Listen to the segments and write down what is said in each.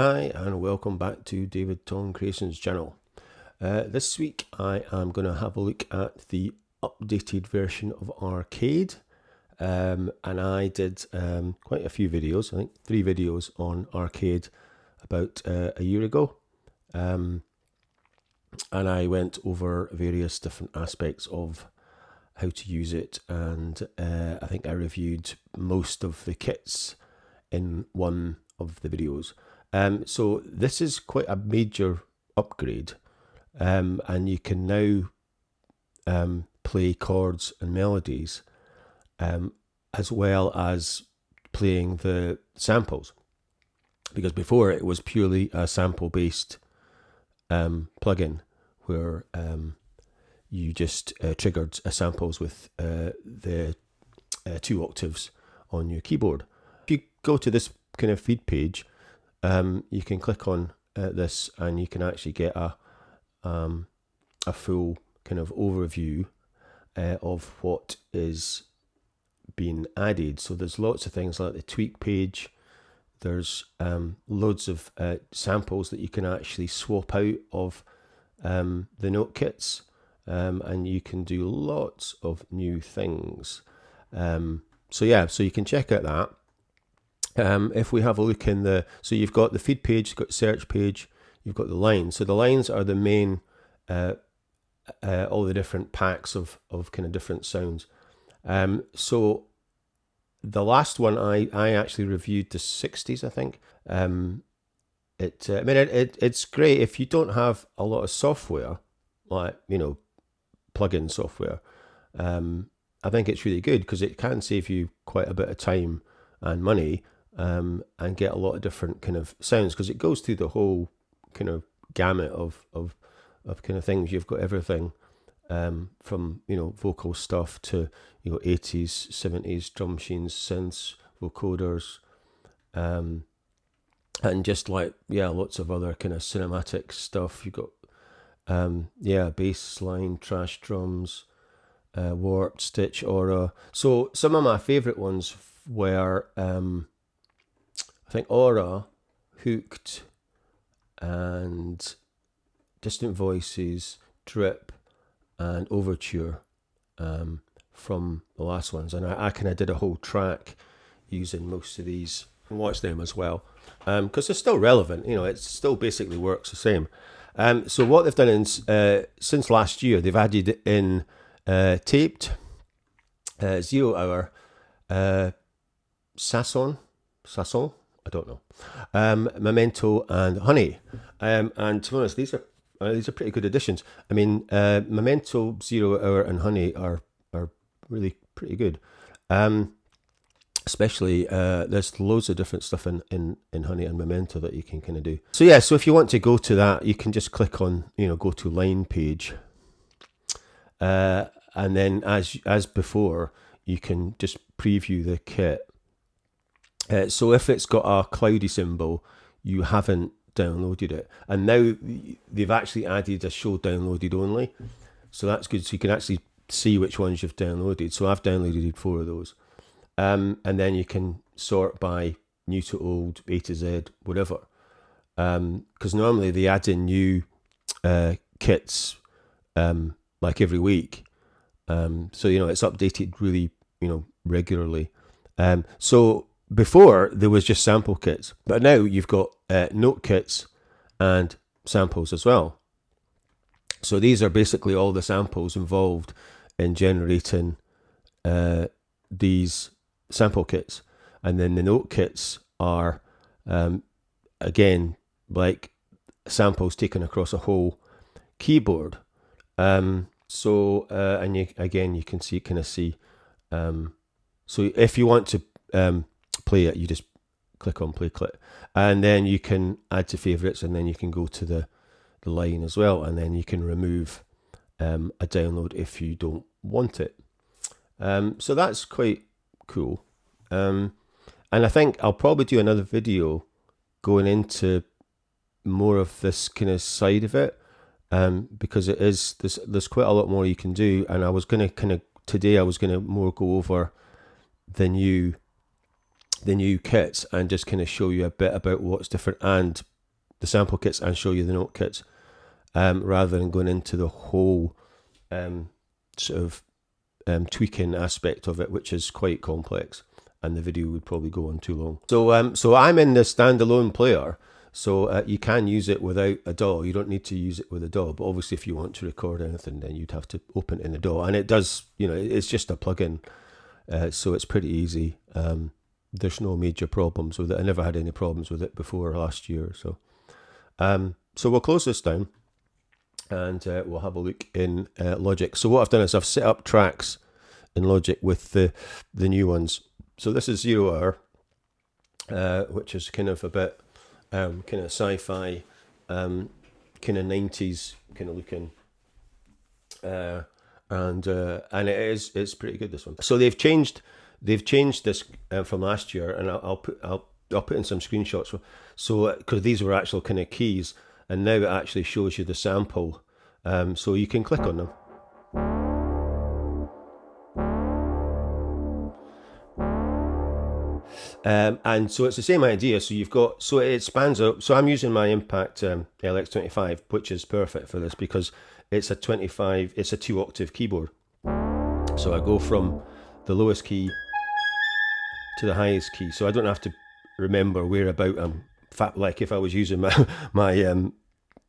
Hi and welcome back to David Tong Creations channel. This week I am going to have a look at the updated version of Arcade, and I did quite a few videos, I think 3 videos on Arcade about a year ago, and I went over various different aspects of how to use it, and I think I reviewed most of the kits in one of the videos. So this is quite a major upgrade, and you can now play chords and melodies, as well as playing the samples, because before it was purely a sample based plugin where you just triggered samples with the 2 octaves on your keyboard. If you go to this kind of feed page, you can click on this and you can actually get a full kind of overview of what is being added. So there's lots of things like the tweak page. There's loads of samples that you can actually swap out of the note kits, and you can do lots of new things. So you can check out that. If we have a look in so you've got the feed page, you've got search page, you've got the lines. So the lines are the main, all the different packs of kind of different sounds. So the last one I actually reviewed the 60s, I think. It's great if you don't have a lot of software, like, plugin software. I think it's really good because it can save you quite a bit of time and money, and get a lot of different kind of sounds, because it goes through the whole kind of gamut of kind of things. You've got everything from vocal stuff to 80s, 70s drum machines, synths, vocoders, and just lots of other kind of cinematic stuff. You've got bass line, trash drums, warped, stitch, aura. So some of my favorite ones were I think aura, hooked, and distant voices, drip, and overture, from the last ones. And I kind of did a whole track using most of these and watched them as well, because they're still relevant. It still basically works the same. So what they've done since last year, they've added in taped, 0 hour, Sazon, I don't know, Memento, and Honey. And to be honest, these are pretty good additions. I mean, Memento, 0 hour, and Honey are really pretty good. Especially there's loads of different stuff in Honey and Memento that you can kind of do. So if you want to go to that, you can just click on go to line page, and then as before, you can just preview the kit. So if it's got a cloudy symbol, you haven't downloaded it, and now they've actually added a show downloaded only, so that's good. So you can actually see which ones you've downloaded. So I've downloaded 4 of those, and then you can sort by new to old, A to Z, whatever, because normally they add in new kits like every week, so it's updated really regularly. So before there was just sample kits, but now you've got note kits and samples as well. So these are basically all the samples involved in generating these sample kits, and then the note kits are again like samples taken across a whole keyboard. And you can see. So if you want to play it, you just click on play clip, and then you can add to favorites, and then you can go to the line as well, and then you can remove a download if you don't want it. So that's quite cool, and I think I'll probably do another video going into more of this kind of side of it, because there's quite a lot more you can do. And I was going to today I was going to more go over the new the new kits and just kind of show you a bit about what's different, and the sample kits, and show you the note kits, rather than going into the whole sort of tweaking aspect of it, which is quite complex, and the video would probably go on too long. So I'm in the standalone player, so you can use it without a DAW. You don't need to use it with a DAW, but obviously if you want to record anything, then you'd have to open it in the DAW, and it does, it's just a plugin, so it's pretty easy. There's no major problems with it. I never had any problems with it before last year. So we'll close this down, and we'll have a look in Logic. So what I've done is I've set up tracks in Logic with the new ones. So this is 0 Hour, which is kind of a bit kind of sci-fi, kind of 90s kind of looking, and it's pretty good, this one. So they've changed this from last year, and I'll put in some screenshots. So because these were actual kind of keys, and now it actually shows you the sample, so you can click on them. And so it's the same idea. So it spans out. So I'm using my Impact LX25, which is perfect for this because it's a 2-octave keyboard. So I go from the lowest key to the highest key, so I don't have to remember whereabout I'm. Like if I was using my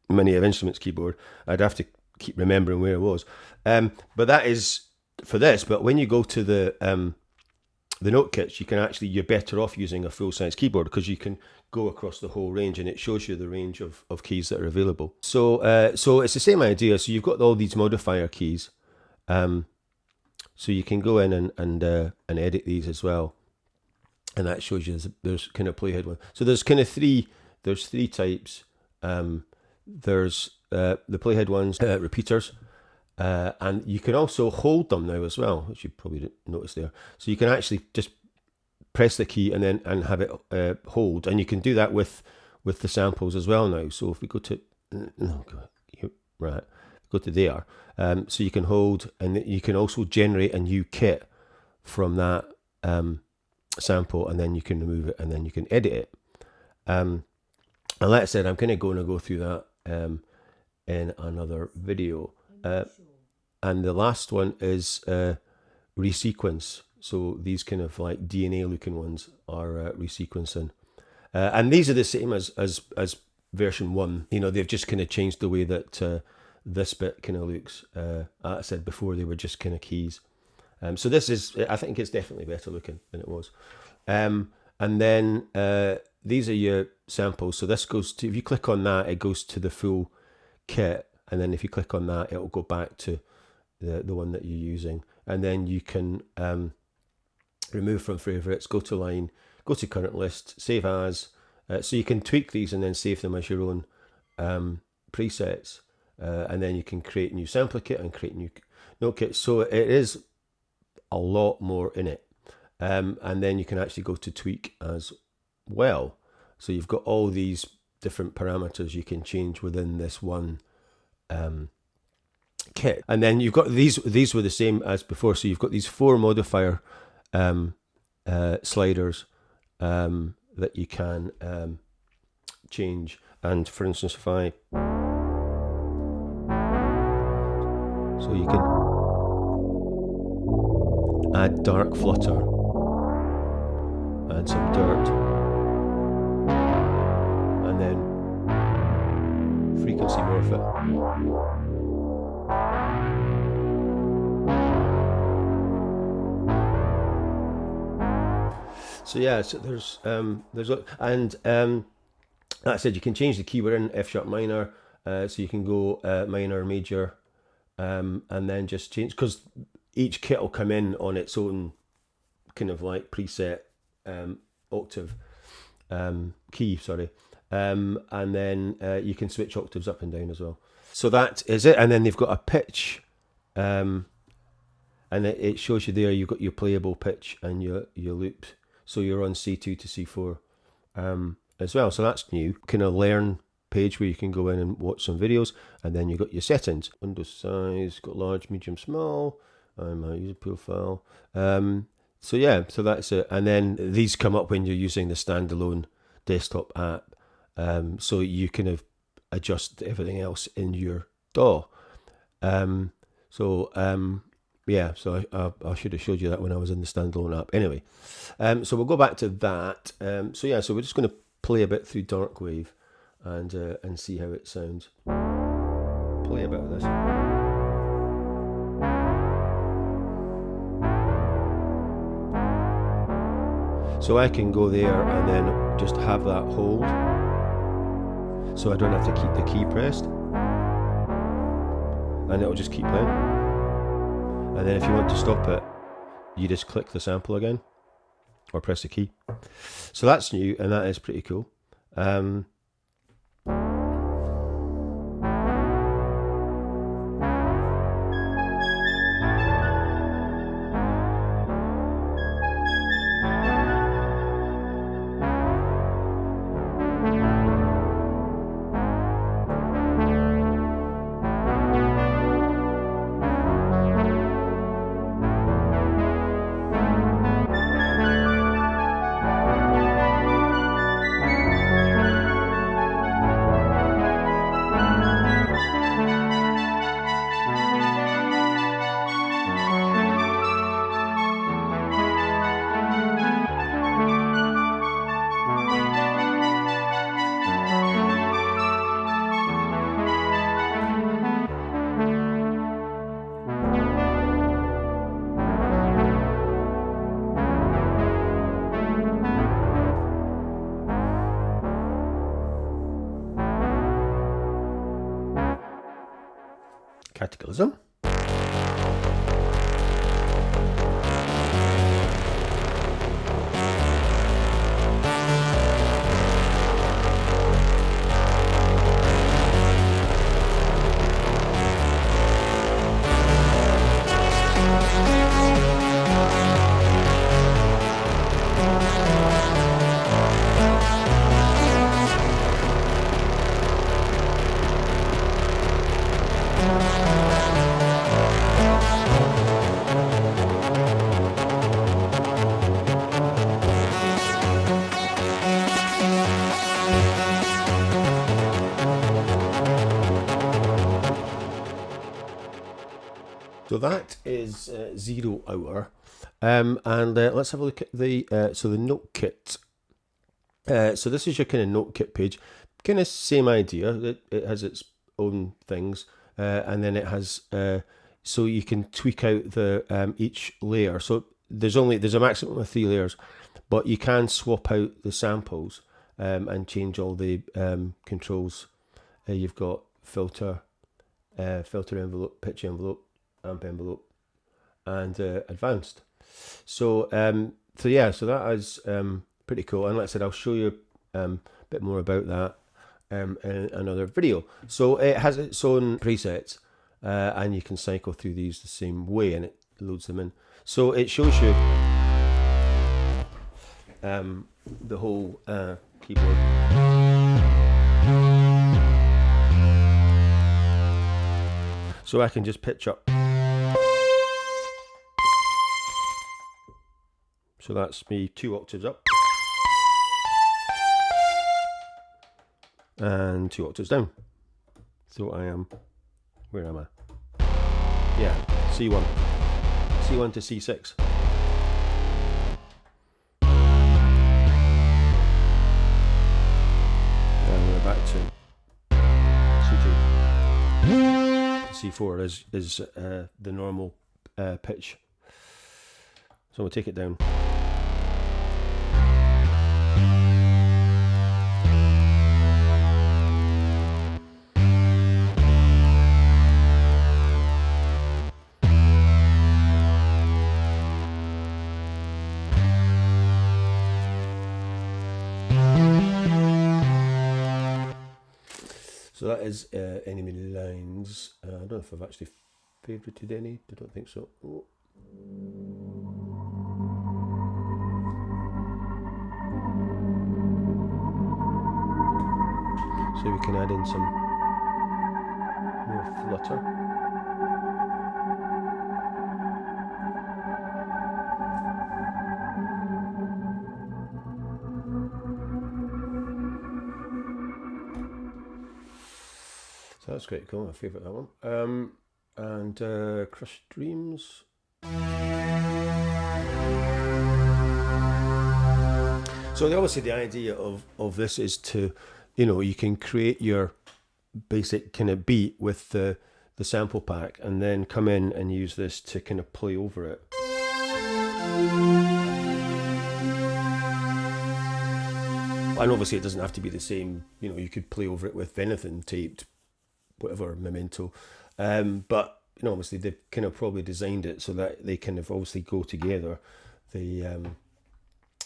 Mini of Instruments keyboard, I'd have to keep remembering where it was. But that is for this. But when you go to the note kits, you're better off using a full size keyboard, because you can go across the whole range, and it shows you the range of keys that are available. So it's the same idea. So you've got all these modifier keys, so you can go in and edit these as well. And that shows you there's kind of playhead one. So there's kind of three types. There's the playhead ones, repeaters, and you can also hold them now as well, which you probably didn't notice there. So you can actually just press the key and have it hold, and you can do that with the samples as well now. So if we go to go to there, so you can hold, and you can also generate a new kit from that sample, and then you can remove it, and then you can edit it. And like I said, I'm kind of going to go through that in another video. And the last one is resequence. So these kind of like DNA looking ones are resequencing, and these are the same as version 1. They've just kind of changed the way that this bit kind of looks. I said before, they were just kind of keys. So this is, I think it's definitely better looking than it was. And then these are your samples. So this goes to, if you click on that, it goes to the full kit. And then if you click on that, it'll go back to the one that you're using. And then you can remove from favorites, go to line, go to current list, save as. So you can tweak these and then save them as your own presets. And then you can create new sampler kit and create new note kits. So it is a lot more in it, and then you can actually go to tweak as well. So you've got all these different parameters you can change within this one kit, and then you've got these were the same as before. So you've got these 4 modifier sliders that you can change. And for instance, if I you can add dark flutter and some dirt, and then frequency morph it. So yeah, so there's and like I said, you can change the key. We're in F sharp minor, so you can go minor, major, and then just change, because each kit will come in on its own kind of like preset octave key, and then you can switch octaves up and down as well. So that is it. And then they've got a pitch, and it shows you there, you've got your playable pitch and your loop. So you're on C2 to C4 as well. So that's new. Kind of learn page where you can go in and watch some videos, and then you've got your settings. Window size, got large, medium, small. My user profile. So yeah, so that's it. And then these come up when you're using the standalone desktop app. So you can adjust everything else in your DAW. Yeah, so I should have showed you that when I was in the standalone app. Anyway, so we'll go back to that. So yeah, so we're just going to play a bit through Darkwave and see how it sounds. Play a bit of this. So I can go there and then just have that hold, so I don't have to keep the key pressed, and it'll just keep playing. And then if you want to stop it, you just click the sample again or press the key. So that's new, and that is pretty cool. Cataclysm. So that is 0 hour, and let's have a look at the the note kit. So this is your kind of note kit page, kind of same idea. It has its own things, and then it has so you can tweak out the each layer. So there's a maximum of 3 layers, but you can swap out the samples and change all the controls. You've got filter envelope, pitch envelope, amp envelope, and advanced. So so that is pretty cool. And like I said, I'll show you a bit more about that in another video. So it has its own presets, and you can cycle through these the same way, and it loads them in. So it shows you the whole keyboard. So I can just pitch up. So that's me 2 octaves up and 2 octaves down. So I am, where am I? Yeah, C1. C1 to C6. And we're back to C2. C4 is the normal pitch. So we'll take it down. So that is enemy lines. I don't know if I've actually favorited any. I don't think so. Oh. So we can add in some more flutter. So that's quite cool. I favourite that one. And Crushed Dreams. So obviously the idea of this is to, you can create your basic kind of beat with the sample pack and then come in and use this to kind of play over it. And obviously it doesn't have to be the same, you could play over it with anything taped, whatever, Memento. But, obviously they've kind of probably designed it so that they kind of obviously go together, the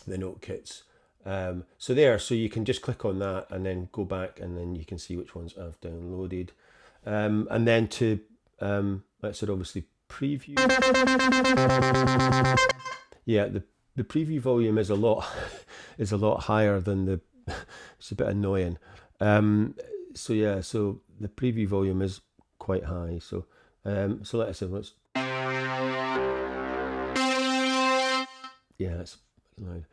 note kits. So you can just click on that and then go back and then you can see which ones I've downloaded. And then to, let's say obviously preview. Yeah, the preview volume is a lot higher than the, it's a bit annoying. So the preview volume is quite high. So let's say it's loud.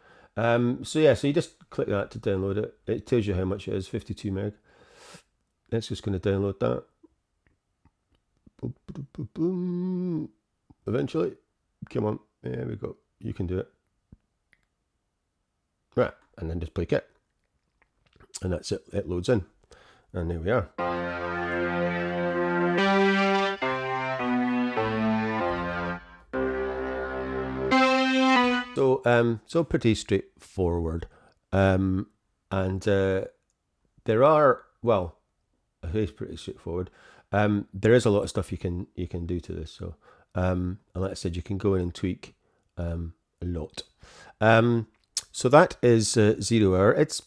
So you just click that to download it. It tells you how much it is, 52 meg. It's just going to download that. Boom. Eventually, come on, there we go. You can do it. Right, and then just play it. And that's it, it loads in. And there we are. So pretty straightforward. And there are, well, it is pretty straightforward. There is a lot of stuff you can do to this. So, and like I said, you can go in and tweak a lot. So that is 0 hour. It's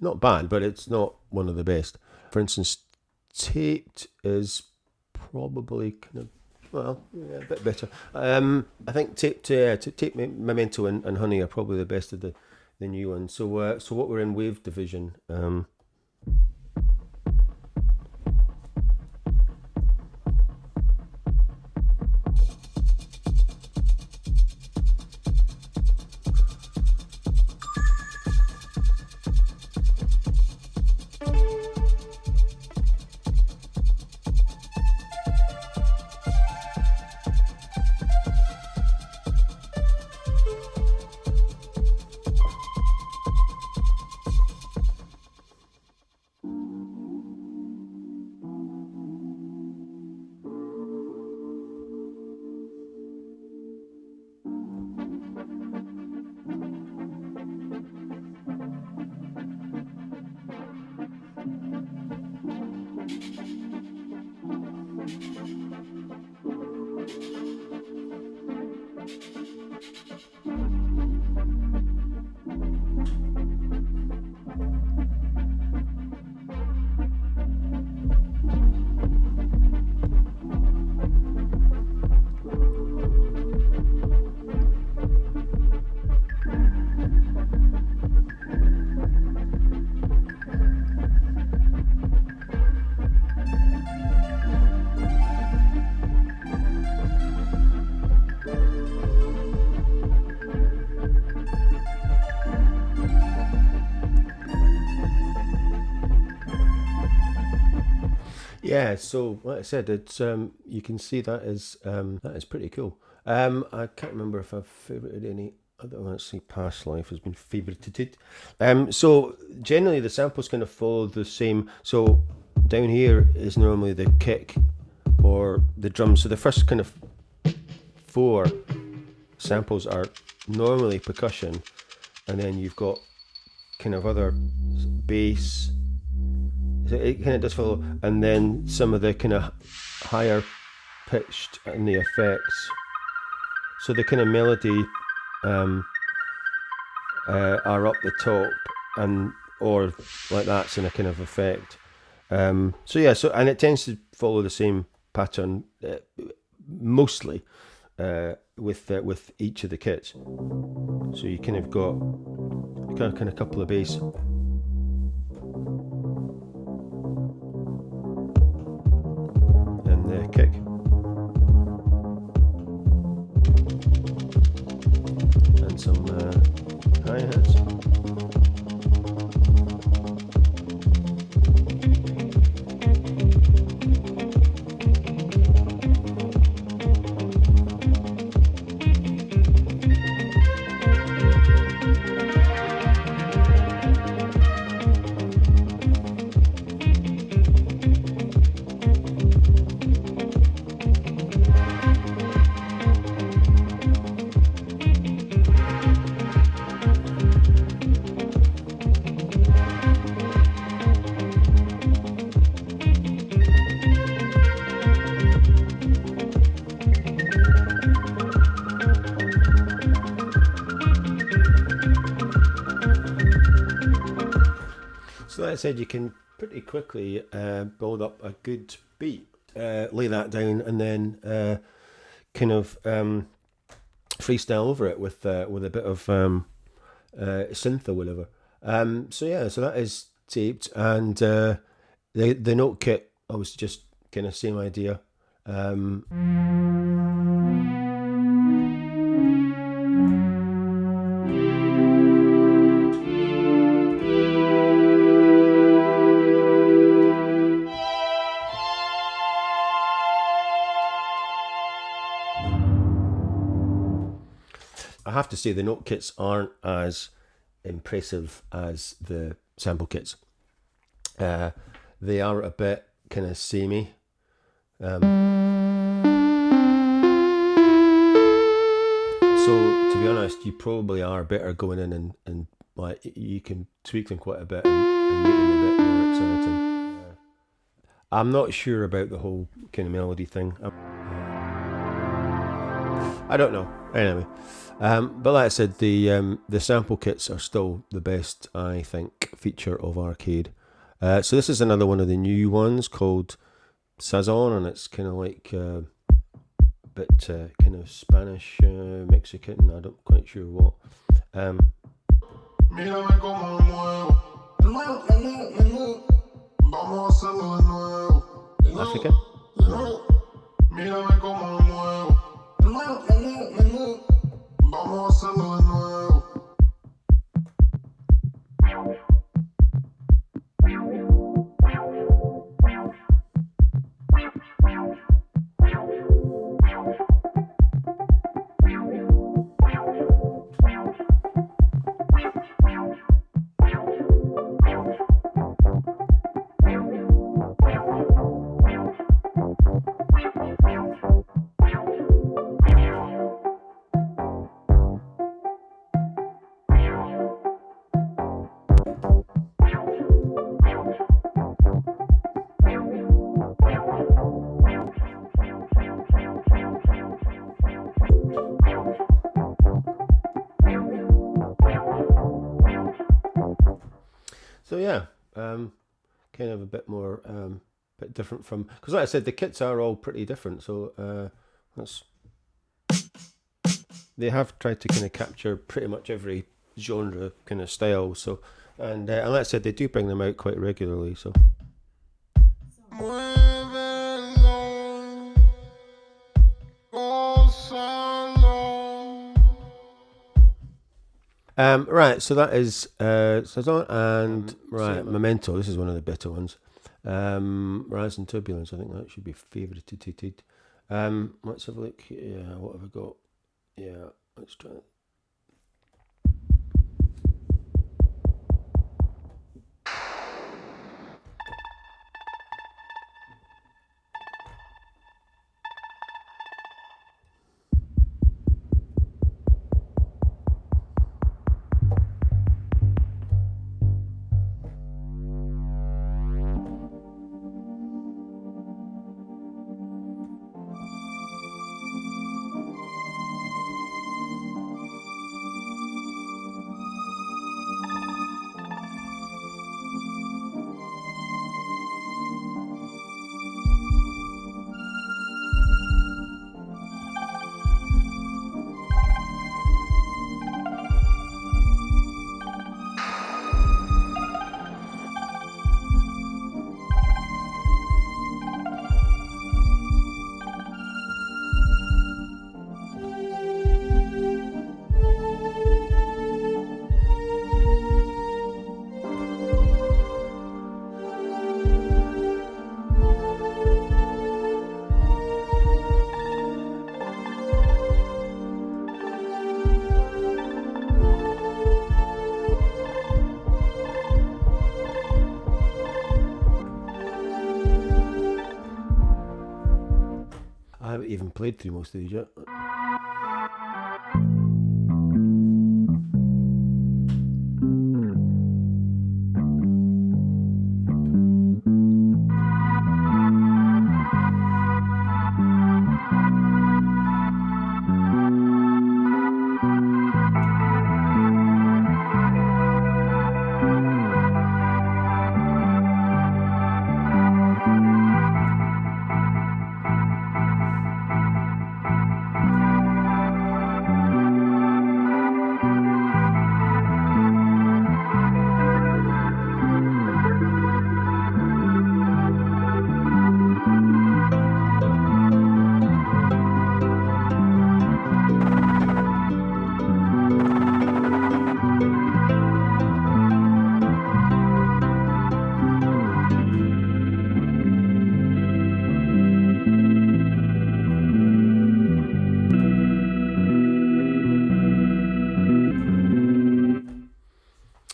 not bad, but it's not one of the best. For instance, Taped is probably kind of, well, yeah, a bit better. I think Taped Memento and Honey are probably the best of the new ones. So what we're in Wave Division. Yeah, so like I said, it's you can see that is pretty cool. I can't remember if I've favorited any. I don't want to see Past Life has been favorited. So generally the samples kind of follow the same. So down here is normally the kick or the drums. So the first kind of 4 samples are normally percussion, and then you've got kind of other bass. So it kind of does follow, and then some of the kind of higher pitched and the effects. So the kind of melody are up the top, and or like that's in a kind of effect. And it tends to follow the same pattern mostly with each of the kits. So you kind of got kind of couple of bass. The kick. And some hi-hats. like I said, you can pretty quickly build up a good beat, lay that down, and then kind of freestyle over it with a bit of synth or whatever. So yeah, so that is taped, and the note kit, I was just kind of same idea. I have to say the note kits aren't as impressive as the sample kits. They are a bit kind of samey. So to be honest, you probably are better going in and like you can tweak them quite a bit and make them a bit more exciting. I'm not sure about the whole kind of melody thing. I don't know. Anyway, but like I said, the sample kits are still the best, I think, feature of Arcade. So this is another one of the new ones called Sazon, and it's kind of like a bit kind of Spanish, Mexican. I'm not quite sure what. African. So yeah, kind of a bit more, bit different from, because like I said, the kits are all pretty different. So they have tried to kind of capture pretty much every genre kind of style. So and like I said, they do bring them out quite regularly. So. Right, so that is Sazon and right, Memento. This is one of the better ones. Rise and Turbulence, I think that should be favorited. Let's have a look. Yeah, what have I got? Yeah, let's try it. I haven't even played through most of these yet.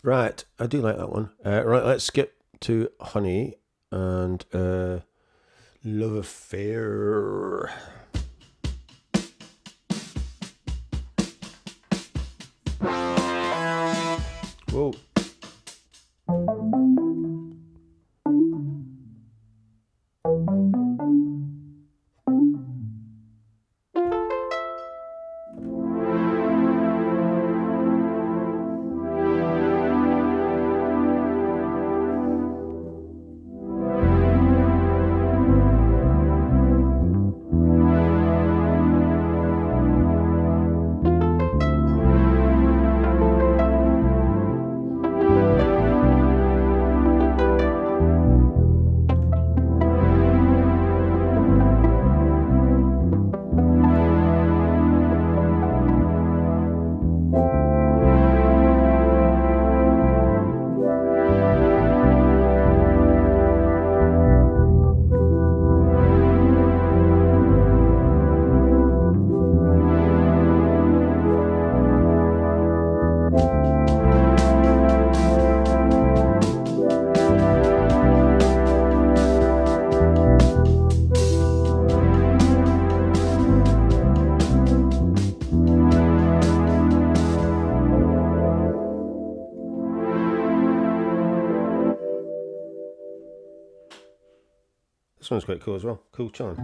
Right, I do like that one. Right, let's skip to Honey and Love Affair. Whoa. This one's quite cool as well. Cool charm.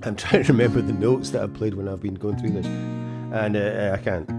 I'm trying to remember the notes that I've played when I've been going through this, and I can't.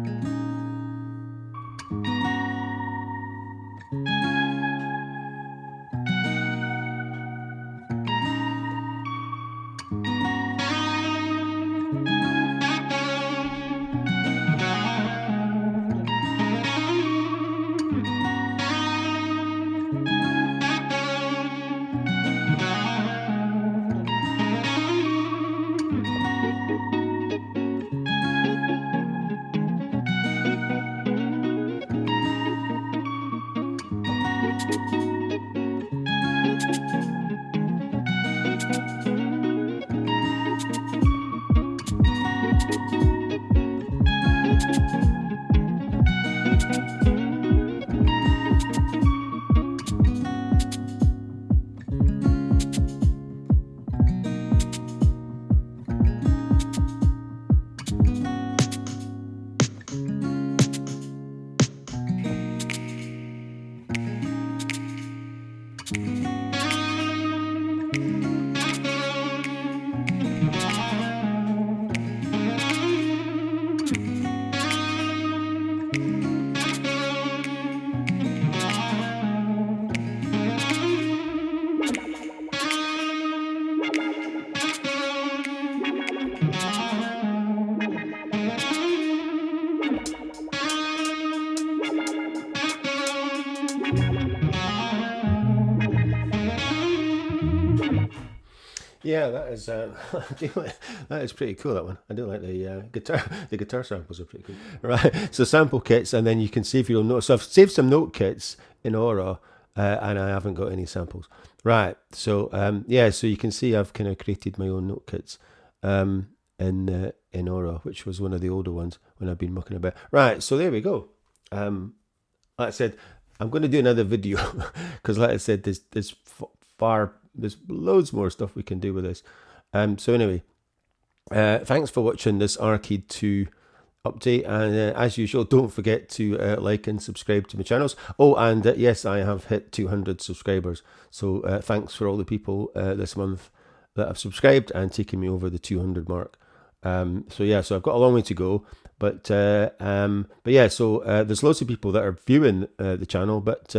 Yeah, that is that is pretty cool. That one, I do like the guitar. The guitar samples are pretty cool. Right, so sample kits, and then you can save your own notes. So I've saved some note kits in Aura, and I haven't got any samples. Right, so yeah, so you can see I've kind of created my own note kits in Aura, which was one of the older ones when I've been mucking about. Right, so there we go. Like I said, I'm going to do another video because, like I said, there's loads more stuff we can do with this. So anyway, thanks for watching this Arcade 2 update, and as usual, don't forget to like and subscribe to my channels. Oh, and yes, I have hit 200 subscribers, so thanks for all the people this month that have subscribed and taken me over the 200 mark. So yeah, so I've got a long way to go, but yeah, so there's loads of people that are viewing the channel, but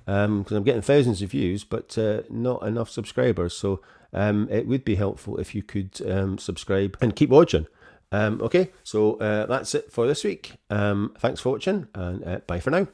because I'm getting thousands of views, but not enough subscribers. So it would be helpful if you could subscribe and keep watching. Okay, so that's it for this week. Thanks for watching, and bye for now.